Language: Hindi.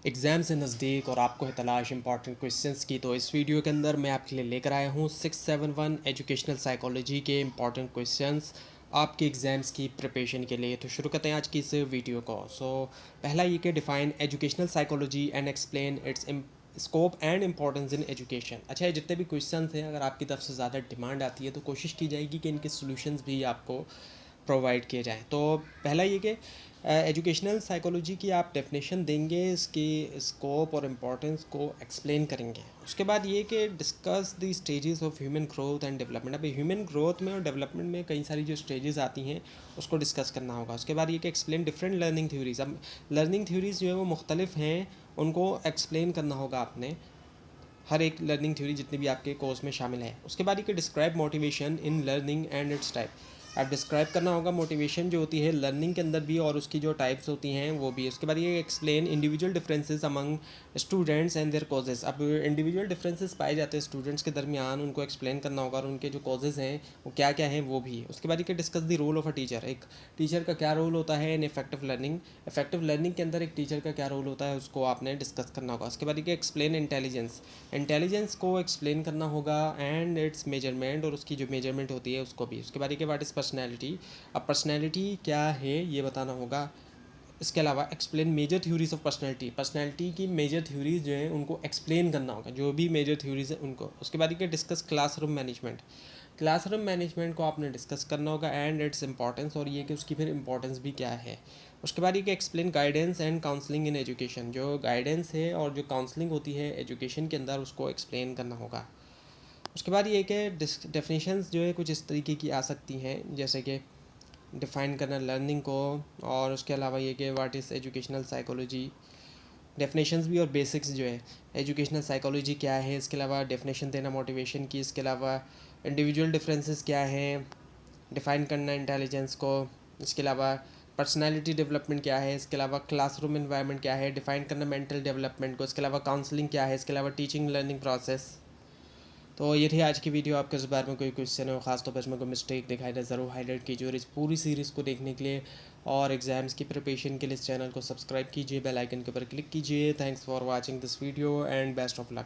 एग्ज़ाम से नज़दीक और आपको है तलाश इंपॉर्टेंट क्वेश्चंस की, तो इस वीडियो के अंदर मैं आपके लिए लेकर आया हूँ 671 एजुकेशनल साइकोलॉजी के इंपॉर्टेंट क्वेश्चंस आपके एग्ज़ाम्स की प्रिपरेशन के लिए। तो शुरू करते हैं आज की इस वीडियो को। पहला ये कि define educational psychology and explain it's scope and importance in education. अच्छा है, जितने भी क्वेश्चन हैं अगर आपकी तरफ से ज़्यादा डिमांड आती है तो कोशिश की जाएगी कि इनके सॉल्यूशंस भी आपको प्रोवाइड किए जाएँ। तो पहला ये कि एजुकेशनल साइकोलॉजी की आप डेफिनेशन देंगे, इसकी स्कोप और इम्पोर्टेंस को एक्सप्लेन करेंगे। उसके बाद ये कि discuss the stages of human growth and development. अभी ह्यूमन ग्रोथ में और डेवलपमेंट में कई सारी जो स्टेजेस आती हैं उसको डिस्कस करना होगा। उसके बाद ये कि एक्सप्लेन डिफरेंट लर्निंग थ्योरीज। अब लर्निंग थ्योरीज जो है वो मुख्तलिफ हैं, उनको एक्सप्लेन करना होगा आपने, हर एक लर्निंग थ्योरी जितनी भी आपके कोर्स में शामिल है। उसके बाद ये describe motivation in learning and it's type. अब डिस्क्राइब करना होगा मोटिवेशन जो होती है लर्निंग के अंदर भी और उसकी जो टाइप्स होती हैं वो भी। उसके बाद ये explain individual differences among students and their causes. अब इंडिविजुअल डिफरेंसेस पाए जाते हैं स्टूडेंट्स के दरमियान, उनको एक्सप्लेन करना होगा और उनके जो कॉजेज़ हैं वो क्या क्या हैं वो भी। उसके बाद ये discuss the role of a teacher. एक टीचर का क्या रोल होता है in effective learning. Effective learning के अंदर एक टीचर का क्या रोल होता है उसको आपने डिस्कस करना होगा। उसके बाद ये एक्सप्लेन इंटेलिजेंस। इंटेलिजेंस को एक्सप्लेन करना होगा एंड इट्स मेजरमेंट, और उसकी जो मेजरमेंट होती है उसको भी। उसके बाद ये व्हाट इज़ पर्सनैलिटी। अब पर्सनैलिटी क्या है ये बताना होगा। इसके अलावा explain major theories of personality. Personality की मेजर थ्योरीज जो हैं उनको एक्सप्लेन करना होगा, जो भी मेजर थ्योरीज हैं उनको। उसके बाद ये discuss classroom management. Classroom management को आपने डिस्कस करना होगा एंड इट्स इंपॉर्टेंस, और ये कि उसकी फिर इंपॉर्टेंस भी क्या है। उसके बाद ये कि explain guidance and counselling in education. जो गाइडेंस है और जो काउंसलिंग होती है एजुकेशन के अंदर उसको एक्सप्लेन करना होगा। उसके बाद ये कि डेफिनेशंस जो है कुछ इस तरीके की आ सकती हैं, जैसे कि डिफ़ाइन करना लर्निंग को, और उसके अलावा ये कि what is educational psychology. Definitions भी और बेसिक्स जो है एजुकेशनल साइकोलॉजी क्या है, इसके अलावा डेफिनेशन देना मोटिवेशन की। इसके अलावा इंडिविजुअल डिफरेंसेस क्या हैं, डिफ़ाइन करना इंटेलिजेंस को। इसके अलावा पर्सनालिटी डेवलपमेंट क्या है। इसके अलावा क्लासरूम इन्वायरमेंट क्या है, डिफ़ाइन करना मेंटल डेवलपमेंट को। इसके अलावा काउंसलिंग क्या है। इसके अलावा टीचिंग लर्निंग प्रोसेस। तो ये थी आज की वीडियो। आपके इस बारे में कोई क्वेश्चन है और ख़ासतौर पर इसमें कोई मिस्टेक दिखाई दे ज़रूर हाईलाइट कीजिए, और इस पूरी सीरीज़ को देखने के लिए और एग्ज़ाम्स की प्रिपरेशन के लिए इस चैनल को सब्सक्राइब कीजिए, बेल आइकन के ऊपर क्लिक कीजिए। Thanks for watching this video and best of luck.